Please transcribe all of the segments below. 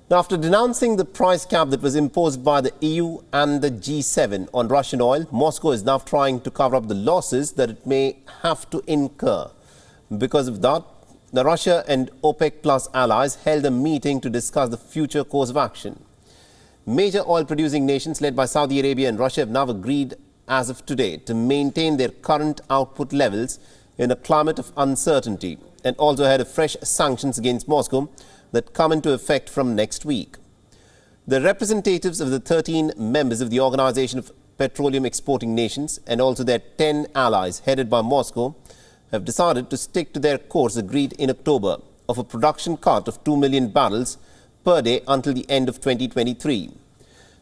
Now, after denouncing the price cap that was imposed by the EU and the G7 on Russian oil, Moscow is now trying to cover up the losses that it may have to incur. Because of that, the Russia and OPEC Plus allies held a meeting to discuss the future course of action. Major oil-producing nations led by Saudi Arabia and Russia have now agreed as of today to maintain their current output levels in a climate of uncertainty, and also ahead of fresh sanctions against Moscow that come into effect from next week. The representatives of the 13 members of the Organization of Petroleum Exporting Nations and also their 10 allies headed by Moscow have decided to stick to their course agreed in October of a production cut of 2 million barrels per day until the end of 2023.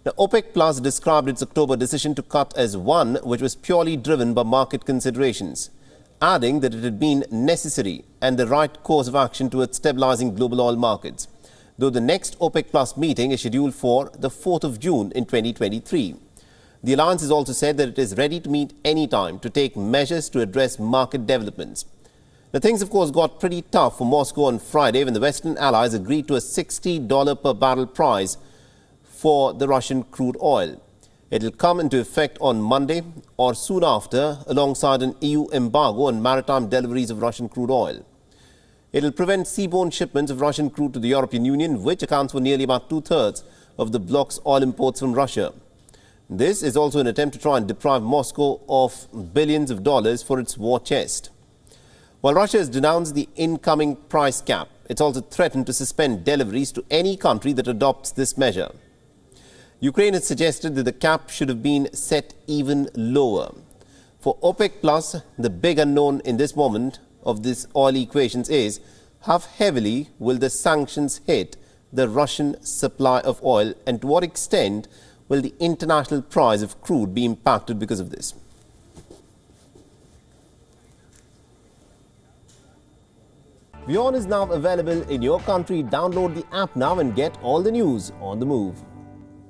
Now, OPEC Plus described its October decision to cut as one which was purely driven by market considerations, adding that it had been necessary and the right course of action towards stabilizing global oil markets, though the next OPEC Plus meeting is scheduled for the 4th of June in 2023. The alliance has also said that it is ready to meet any time to take measures to address market developments. Now, things, of course, got pretty tough for Moscow on Friday when the Western allies agreed to a $60 per barrel price for the Russian crude oil. It will come into effect on Monday or soon after, alongside an EU embargo on maritime deliveries of Russian crude oil. It will prevent seaborne shipments of Russian crude to the European Union, which accounts for nearly about two-thirds of the bloc's oil imports from Russia. This is also an attempt to try and deprive Moscow of billions of dollars for its war chest. While Russia has denounced the incoming price cap, it's also threatened to suspend deliveries to any country that adopts this measure. Ukraine has suggested that the cap should have been set even lower. For OPEC Plus, the big unknown in this moment of this oil equations is how heavily will the sanctions hit the Russian supply of oil, and to what extent will the international price of crude be impacted because of this. WION is now available in your country. Download the app now and get all the news on the move.